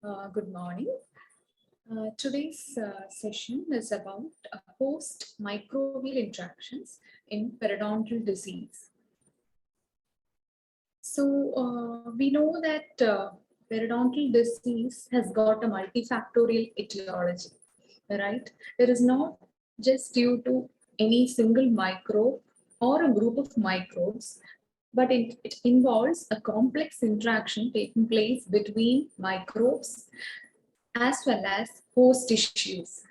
Good morning. Today's session is about host microbial interactions in periodontal disease. So we know that periodontal disease has got a multifactorial etiology, right? It is not just due to any single microbe or a group of microbes, but it involves a complex interaction taking place between microbes as well as host tissues.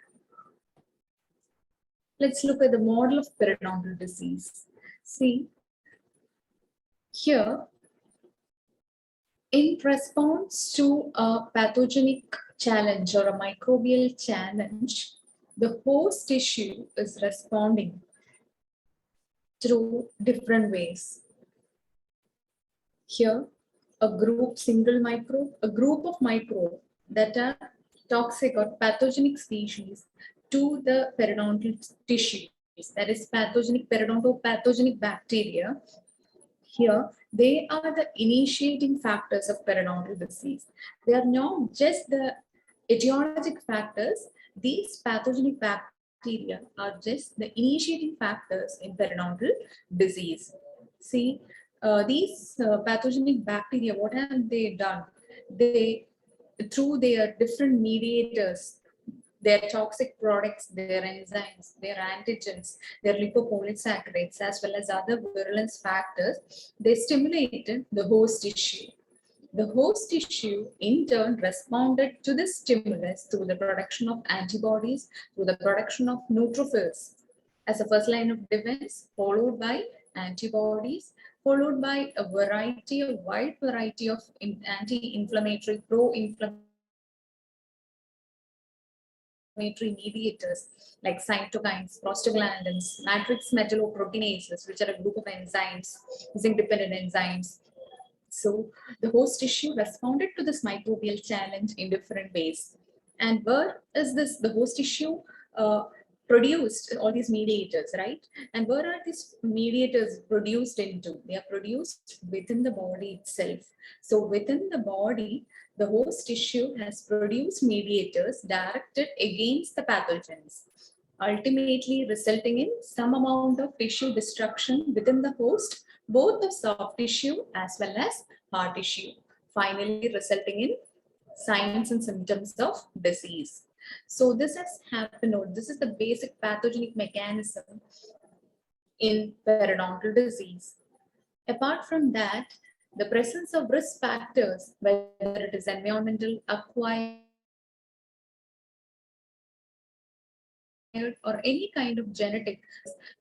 Let's look at the model of periodontal disease. See, here, in response to a pathogenic challenge or a microbial challenge, the host tissue is responding through different ways. Here, a group of microbe that are toxic or pathogenic species to the periodontal tissues, that is pathogenic bacteria. Here, they are the initiating factors of periodontal disease. They are not just the etiologic factors. These pathogenic bacteria are just the initiating factors in periodontal disease. See, these pathogenic bacteria, what have they done? They, through their different mediators, their toxic products, their enzymes, their antigens, their lipopolysaccharides, as well as other virulence factors, they stimulated the host tissue. The host tissue in turn responded to the stimulus through the production of antibodies, through the production of neutrophils as a first line of defense, followed by antibodies, followed by a wide variety of anti-inflammatory, pro-inflammatory mediators like cytokines, prostaglandins, matrix metalloproteinases, which are a group of enzymes, zinc-dependent enzymes. So the host tissue responded to this microbial challenge in different ways. And where is the host tissue produced all these mediators, right? And where are these mediators produced into? They are produced within the body itself. So within the body, the host tissue has produced mediators directed against the pathogens, ultimately resulting in some amount of tissue destruction within the host, both of soft tissue as well as hard tissue, finally resulting in signs and symptoms of disease. So this has happened, or this is the basic pathogenic mechanism in periodontal disease. Apart from that, the presence of risk factors, whether it is environmental, acquired, or any kind of genetic,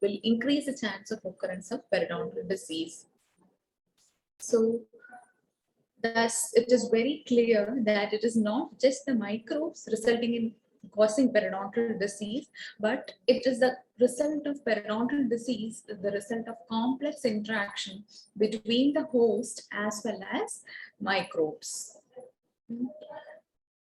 will increase the chance of occurrence of periodontal disease. So thus, it is very clear that it is not just the microbes resulting in causing periodontal disease, but it is the result of periodontal disease, the result of complex interaction between the host as well as microbes.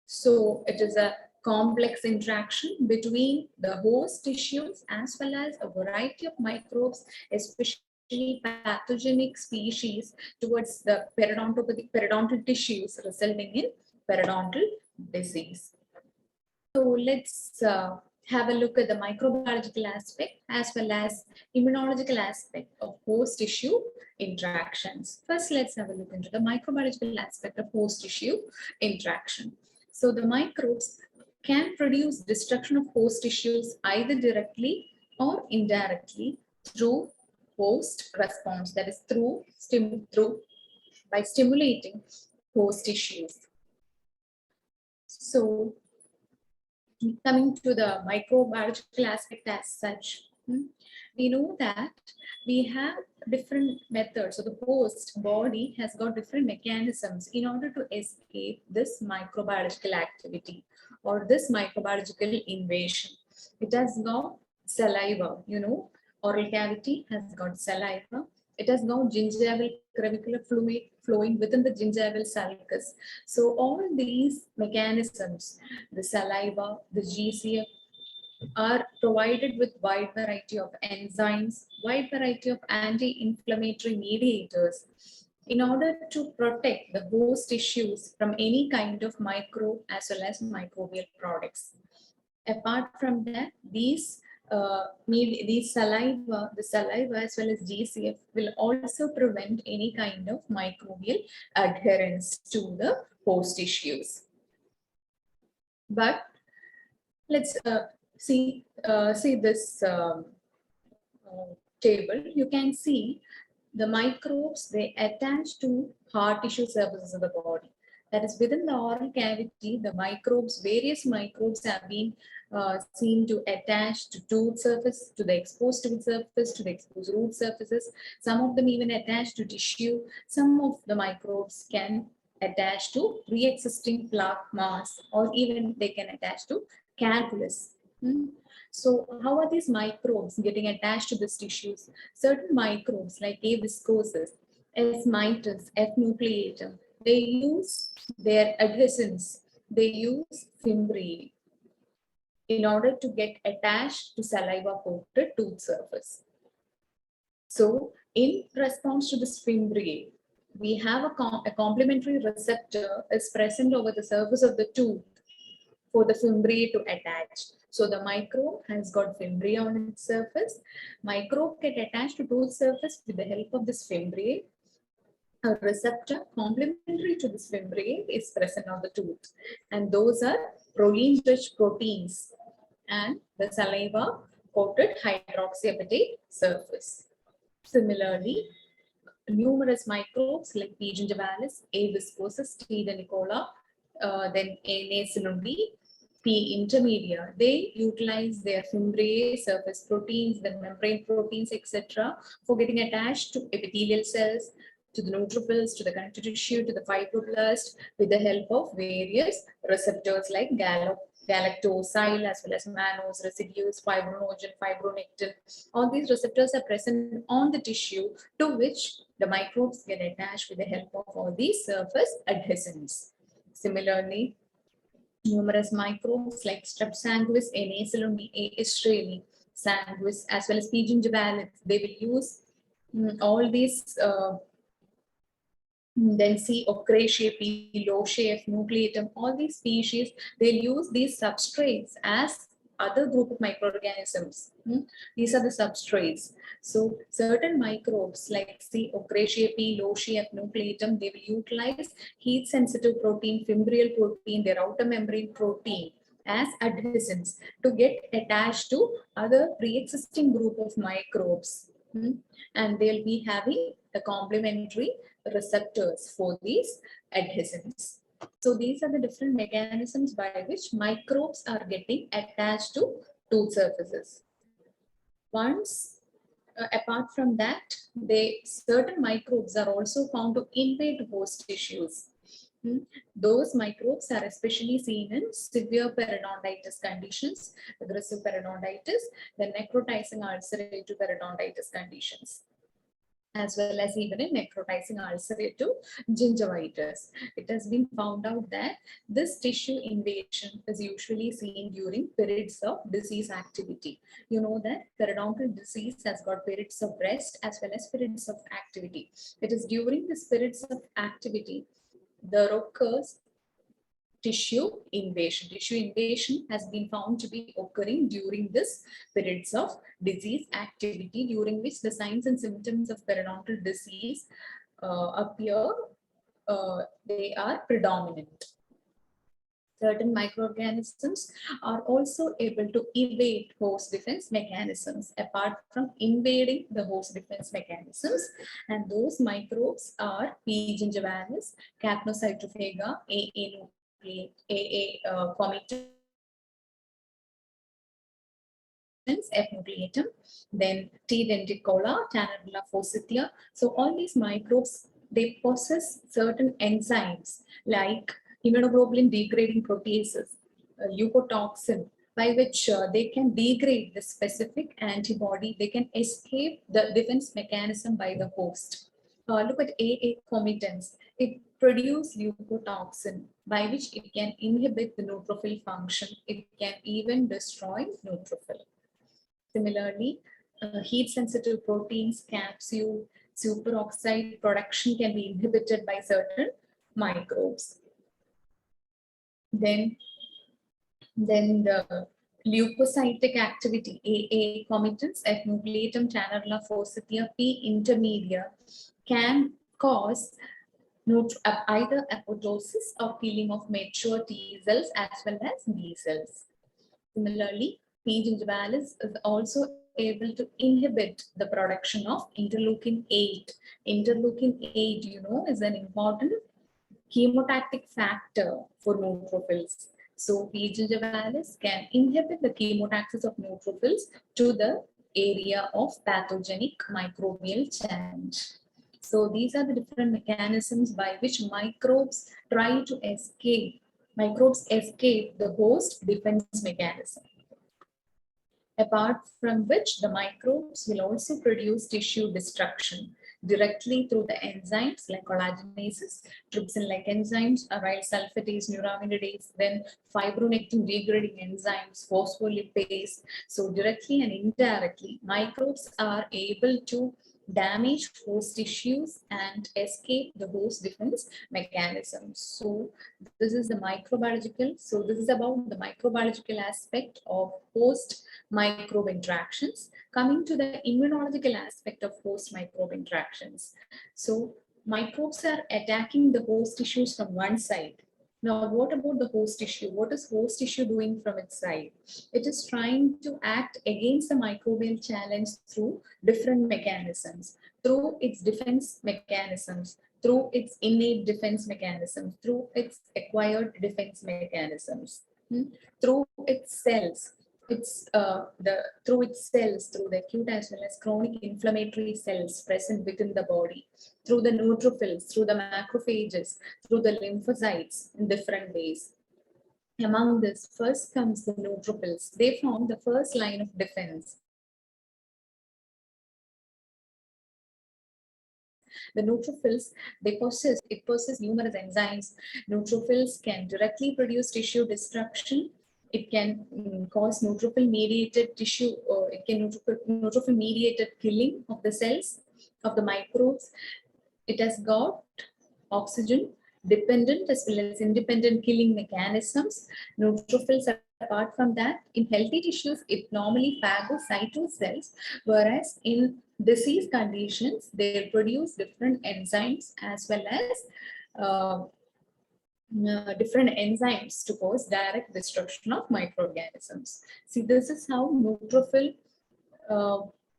So it is a complex interaction between the host tissues as well as a variety of microbes, especially pathogenic species towards the periodontal tissues, resulting in periodontal disease. So let's have a look at the microbiological aspect as well as immunological aspect of host tissue interactions. First, let's have a look into the microbiological aspect of host tissue interaction. So the microbes can produce destruction of host tissues either directly or indirectly through host response, that is by stimulating host tissues. So coming to the microbiological aspect as such, we know that we have different methods. So the host body has got different mechanisms in order to escape this microbiological activity or this microbiological invasion. It has got saliva, oral cavity has got saliva. It has got gingival crevicular fluid flowing within the gingival sulcus. So all these mechanisms, the saliva, the GCF, are provided with wide variety of enzymes, wide variety of anti-inflammatory mediators, in order to protect the host tissues from any kind of microbe as well as microbial products. Apart from that, these saliva, the saliva as well as GCF will also prevent any kind of microbial adherence to the host tissues. But let's see this table. You can see the microbes, they attach to hard tissue surfaces of the body. That is, within the oral cavity, the microbes, various microbes have been seen to attach to tooth surface, to the exposed tooth surface, to the exposed root surfaces. Some of them even attach to tissue. Some of the microbes can attach to pre-existing plaque mass, or even they can attach to calculus. So how are these microbes getting attached to these tissues? Certain microbes like A. viscosus, S. mitis, F. nucleatum, they use their adhesins, they use fimbriae in order to get attached to saliva-coated tooth surface. So in response to this fimbriae, we have a complementary receptor is present over the surface of the tooth for the fimbriae to attach. So the microbe has got fimbriae on its surface. Microbe get attached to tooth surface with the help of this fimbriae. A receptor complementary to this fimbriae is present on the tooth, and those are proline-rich proteins and the saliva-coated hydroxyapatite surface. Similarly, numerous microbes like P. gingivalis, A. viscosus, T. denicola, then A. nasonundi, P. intermedia, they utilize their fimbriae, surface proteins, the membrane proteins, etc., for getting attached to epithelial cells, to the neutrophils, to the connective tissue, to the fibroblast, with the help of various receptors like galactosyl as well as mannose residues, fibronogen, fibronectin. All these receptors are present on the tissue to which the microbes get attached with the help of all these surface adhesins. Similarly, numerous microbes like Strep sanguis, A. nasonundi, A. israeli, sanguis, as well as P. gingivalis, they will use all these then C. ocraceae, P. loceae, F. nucleatum, all these species, they'll use these substrates as other group of microorganisms. These are the substrates. So certain microbes like C. ocraceae, P. loceae, F. nucleatum, they will utilize heat sensitive protein, fimbrial protein, their outer membrane protein as adhesins to get attached to other pre-existing group of microbes. And they'll be having the complementary receptors for these adhesins. So these are the different mechanisms by which microbes are getting attached to tooth surfaces. Once, apart from that, certain microbes are also found to invade host tissues. Those microbes are especially seen in severe periodontitis conditions, aggressive periodontitis, the necrotizing ulcerative periodontitis conditions, as well as even in necrotizing ulcerative gingivitis. It has been found out that this tissue invasion is usually seen during periods of disease activity. You know that periodontal disease has got periods of rest as well as periods of activity. It is during these periods of activity there occurs tissue invasion. Tissue invasion has been found to be occurring during this periods of disease activity, during which the signs and symptoms of periodontal disease appear. They are predominant. Certain microorganisms are also able to evade host defense mechanisms apart from invading the host defense mechanisms. And those microbes are P. gingivalis, Capnocytophaga, A. nucleate, A. comitum, F. nucleatum, then T. denticola, Tannerella forsythia. So all these microbes, they possess certain enzymes like immunoglobulin degrading proteases, leukotoxin, by which they can degrade the specific antibody. They can escape the defense mechanism by the host. Look at A. comitans. It produces leukotoxin, by which it can inhibit the neutrophil function. It can even destroy neutrophil. Similarly, heat-sensitive proteins, capsule, superoxide production can be inhibited by certain microbes. Then the leukocytic activity, AA committens at nucleatum tannerula forsythia P intermedia, can cause either apoptosis or killing of mature T cells as well as B cells. Similarly, P. gingivalis is also able to inhibit the production of interleukin 8. Interleukin 8, is an important chemotactic factor for neutrophils. So P. gingivalis can inhibit the chemotaxis of neutrophils to the area of pathogenic microbial challenge. So these are the different mechanisms by which microbes try to escape. Microbes escape the host defense mechanism. Apart from which, the microbes will also produce tissue destruction directly through the enzymes like collagenases, trypsin-like enzymes, aryl sulfatase, neuraminidase, then fibronectin degrading enzymes, phospholipase. So directly and indirectly, microbes are able to damage host tissues and escape the host defense mechanisms. So this is the microbiological. So this is about the microbiological aspect of host microbe interactions. Coming to the immunological aspect of host microbe interactions. So microbes are attacking the host tissues from one side. Now, what about the host tissue? What is host tissue doing from its side? It is trying to act against the microbial challenge through different mechanisms, through its defense mechanisms, through its innate defense mechanisms, through its acquired defense mechanisms, through its cells. Through the acute as well as chronic inflammatory cells present within the body, through the neutrophils, through the macrophages, through the lymphocytes in different ways. Among this, first comes the neutrophils. They form the first line of defense. The neutrophils, it possess numerous enzymes. Neutrophils can directly produce tissue destruction. It can cause neutrophil-mediated tissue, it can neutrophil-mediated killing of the cells, of the microbes. It has got oxygen-dependent as well as independent killing mechanisms. Neutrophils, apart from that, in healthy tissues, it normally phagocytose cells, whereas in disease conditions, they produce different enzymes as well as different enzymes to cause direct destruction of microorganisms. See, this is how neutrophil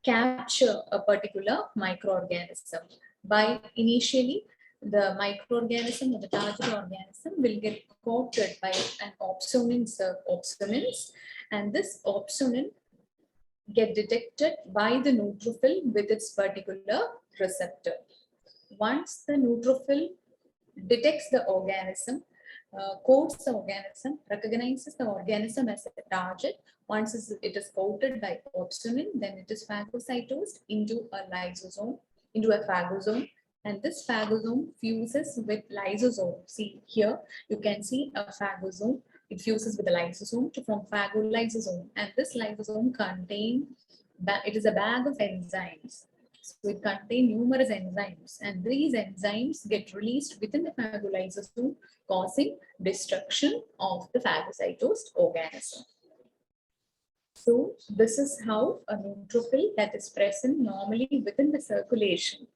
capture a particular microorganism. By initially, the microorganism or the target organism will get coated by an opsonins, and this opsonin get detected by the neutrophil with its particular receptor. Once the neutrophil detects the organism, codes the organism, recognizes the organism as a target. Once it is coated by opsonin, then it is phagocytosed into a lysosome, into a phagosome, and this phagosome fuses with lysosome. See here, you can see a phagosome. It fuses with the lysosome to form phagolysosome, and this lysosome it is a bag of enzymes. So it contains numerous enzymes, and these enzymes get released within the phagolysosome, causing destruction of the phagocytosed organism. So this is how a neutrophil that is present normally within the circulation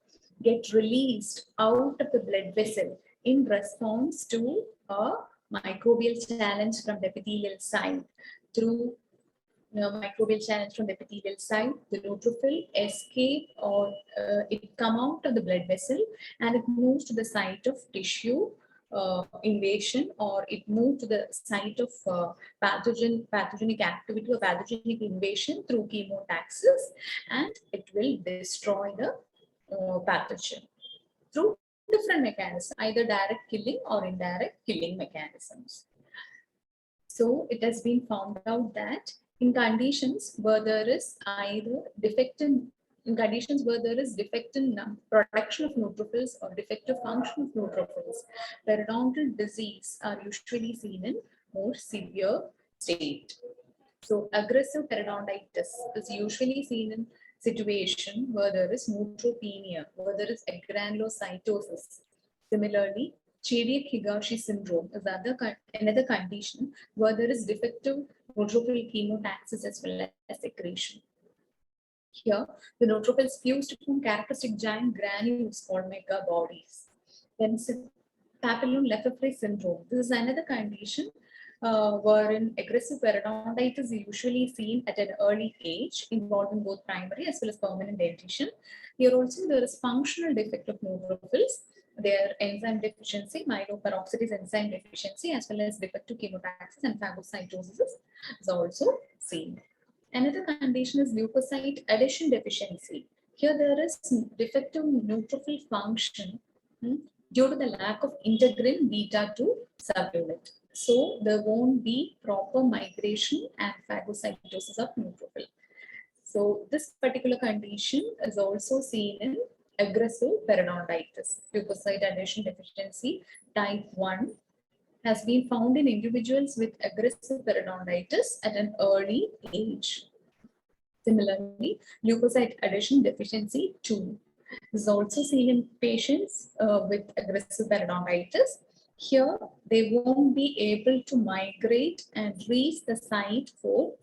get released out of the blood vessel in response to a microbial challenge from the epithelial side. Through microbial challenge from the epithelial side, the neutrophil escape or it come out of the blood vessel and it moves to the site of tissue invasion, or it moves to the site of pathogenic activity or pathogenic invasion through chemotaxis, and it will destroy the pathogen through different mechanisms, either direct killing or indirect killing mechanisms. So it has been found out that in conditions where there is either defective production of neutrophils or defective function of neutrophils, periodontal disease are usually seen in more severe state. So aggressive periodontitis is usually seen in situation where there is neutropenia, where there is agranulocytosis. Similarly, Chediak-Higashi syndrome is another condition where there is defective neutrophil chemotaxis as well as secretion. Here, the neutrophils fuse to form characteristic giant granules called megabodies. Then Papillon-Lefevre syndrome. This is another condition wherein aggressive periodontitis is usually seen at an early age, involving both primary as well as permanent dentition. Here also there is functional defect of neutrophils, their enzyme deficiency, myeloperoxidase enzyme deficiency, as well as defective chemotaxis and phagocytosis is also seen. Another condition is leukocyte adhesion deficiency. Here there is defective neutrophil function due to the lack of integrin beta 2 subunit. So there won't be proper migration and phagocytosis of neutrophil. So this particular condition is also seen in aggressive periodontitis. Leukocyte adhesion deficiency type 1 has been found in individuals with aggressive periodontitis at an early age. Similarly, leukocyte adhesion deficiency 2 is also seen in patients with aggressive periodontitis. Here, they won't be able to migrate and reach the site for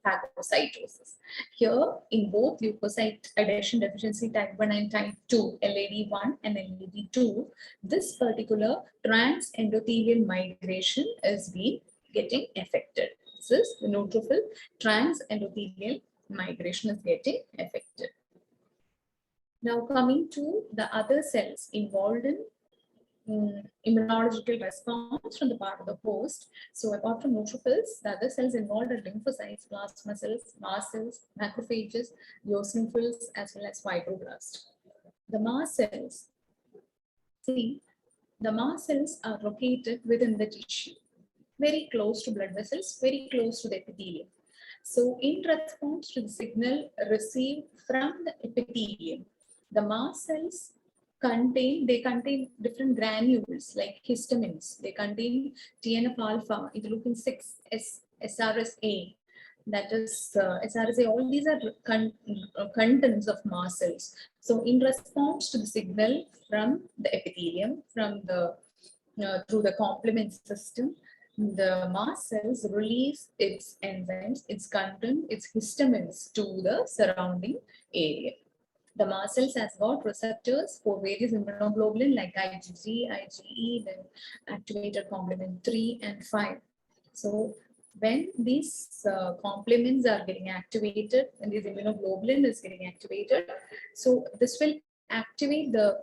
phagocytosis. Here, in both leukocyte adhesion deficiency type 1 and type 2, LAD1 and LAD2, this particular transendothelial migration is being getting affected. This is the neutrophil transendothelial migration is getting affected. Now coming to the other cells involved in immunological response from the part of the host. So apart from neutrophils, the other cells involved are lymphocytes, plasma cells, mast cells, macrophages, eosinophils, as well as fibroblasts. The mast cells, see, the mast cells are located within the tissue, very close to blood vessels, very close to the epithelium. So in response to the signal received from the epithelium, the mast cells contain different granules like histamines. They contain TNF alpha, interleukin 6, SRSA, that is SRSA. All these are contents of mast cells. So in response to the signal from the epithelium, from the through the complement system, the mast cells release its enzymes, its content, its histamines to the surrounding area. The mast cells has got receptors for various immunoglobulin like IgG, IgE, then activated complement 3 and 5. So when these complements are getting activated and this immunoglobulin is getting activated, so this will activate the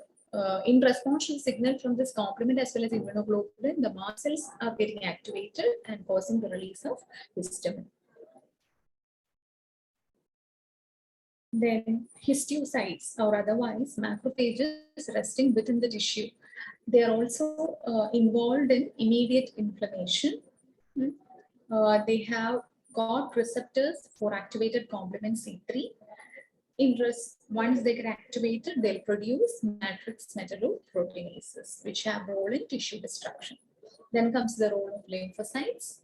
in response to the signal from this complement as well as immunoglobulin, the mast cells are getting activated and causing the release of histamine. Then histiocytes or otherwise macrophages resting within the tissue. They are also involved in immediate inflammation. They have got receptors for activated complement C3. Once they get activated, they'll produce matrix metalloproteinases, which have role in tissue destruction. Then comes the role of lymphocytes.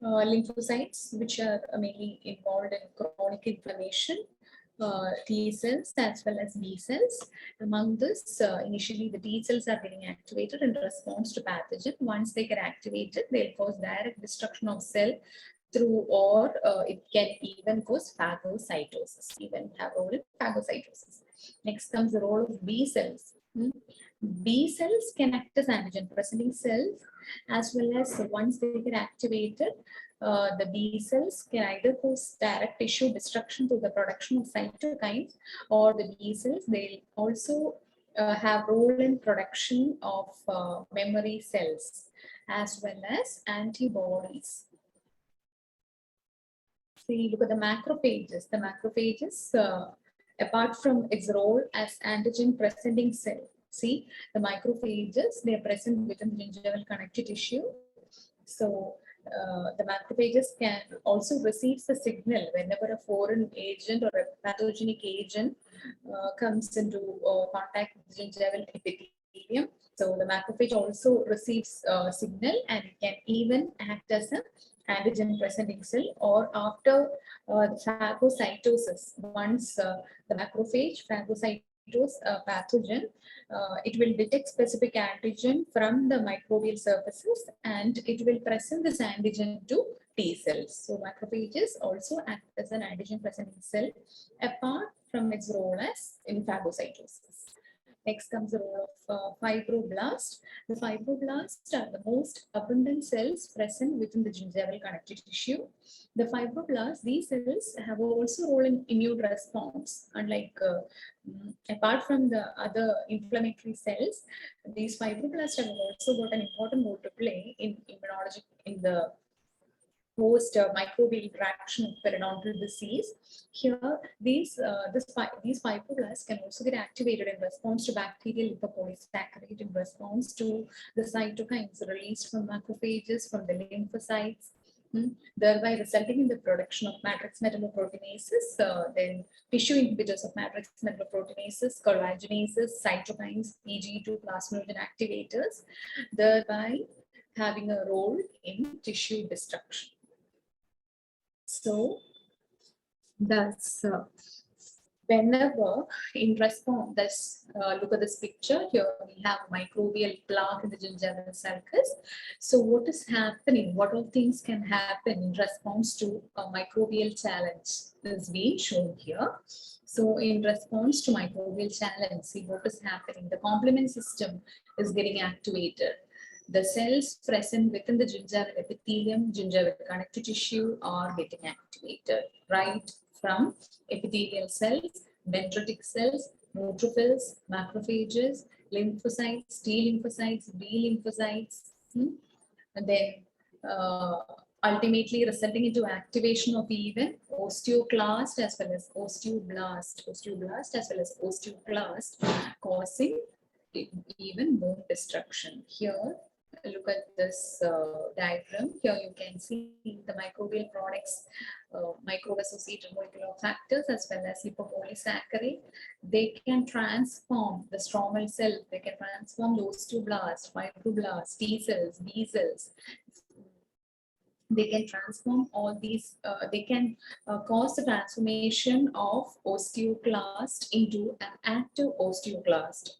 Lymphocytes, which are mainly involved in chronic inflammation, T cells as well as B cells. Among this, initially the T cells are getting activated in response to pathogen. Once they get activated, they'll cause direct destruction of cell through, or it can even cause phagocytosis, even have role in phagocytosis. Next comes the role of B cells. B cells can act as antigen presenting cells, as well as once they get activated, the B cells can either cause direct tissue destruction through the production of cytokines, or the B cells, they'll also have role in production of memory cells as well as antibodies. See, look at the macrophages. The macrophages, apart from its role as antigen presenting cell, see, the macrophages, they are present within the gingival connective tissue. So the macrophages can also receive the signal whenever a foreign agent or a pathogenic agent comes into contact with the gingival epithelium. So the macrophage also receives signal, and it can even act as an antigen presenting cell, or after the phagocytosis, once the macrophage phagocytose pathogen, it will detect specific antigen from the microbial surfaces and it will present this antigen to T cells. So macrophages also act as an antigen presenting cell apart from its role as in phagocytosis. Next comes the role of fibroblast. The fibroblasts are the most abundant cells present within the gingival connective tissue. The fibroblasts, these cells have also role in immune response. Unlike apart from the other inflammatory cells, these fibroblasts have also got an important role to play in immunology in the post microbial interaction of periodontal disease. Here, these fibroblasts can also get activated in response to bacterial lipopolysaccharide, in response to the cytokines released from macrophages, from the lymphocytes, thereby resulting in the production of matrix metalloproteinases, then tissue inhibitors of matrix metalloproteinases, collagenases, cytokines, PGE2 plasminogen activators, thereby having a role in tissue destruction. So, thus, whenever in response, look at this picture here, we have microbial plaque in the gingival sulcus. So, what is happening? What all things can happen in response to a microbial challenge is being shown here. So, in response to microbial challenge, see what is happening. The complement system is getting activated. The cells present within the gingival epithelium, gingival connective tissue are getting activated, right from epithelial cells, dendritic cells, neutrophils, macrophages, lymphocytes, T lymphocytes, B lymphocytes, and then ultimately resulting into activation of even osteoclast as well as osteoblast as well as osteoclast, causing even bone destruction. Here, look at this diagram. Here you can see the microbial products, microbe-associated molecular factors as well as lipopolysaccharide. They can transform the stromal cell. They can transform the osteoblast, fibroblasts, T cells, B cells. They can transform all these, they can cause the transformation of osteoclast into an active osteoclast.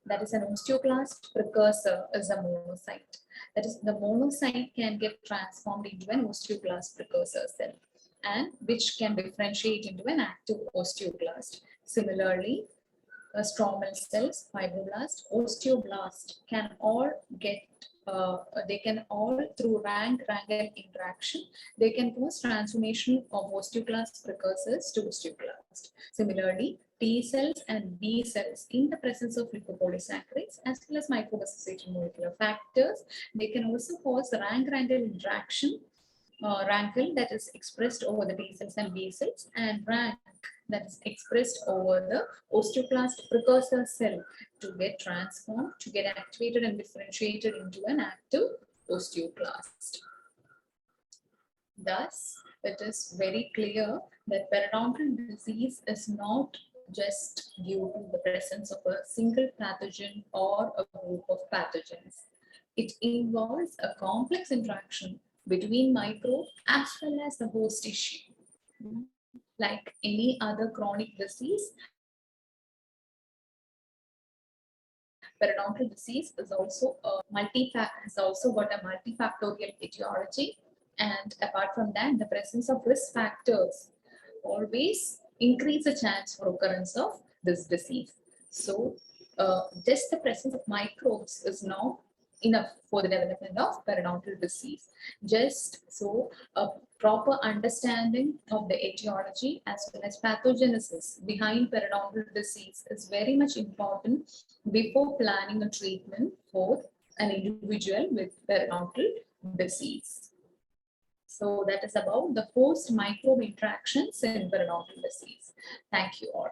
That is, an osteoclast precursor is a monocyte. That is, the monocyte can get transformed into an osteoclast precursor cell, and which can differentiate into an active osteoclast. Similarly, stromal cells, fibroblast, osteoblast can all get, they can all through rank-Wrangle interaction, they can cause transformation of osteoclast precursors to osteoclast. Similarly, T cells and B cells, in the presence of lipopolysaccharides as well as microbe-associated molecular factors, they can also cause rank-Wrangle interaction, Wrangle that is expressed over the T cells and B cells, and rank that is expressed over the osteoclast precursor cell to get transformed, to get activated and differentiated into an active osteoclast. Thus, it is very clear that periodontal disease is not just due to the presence of a single pathogen or a group of pathogens. It involves a complex interaction between microbe as well as the host tissue. Like any other chronic disease, periodontal disease is also has also got a multifactorial etiology, and apart from that, the presence of risk factors always increase the chance for occurrence of this disease. So, just the presence of microbes is not enough for the development of periodontal disease. Just so a proper understanding of the etiology as well as pathogenesis behind periodontal disease is very much important before planning a treatment for an individual with periodontal disease. So that is about the post-microbe interactions in periodontal disease. Thank you all.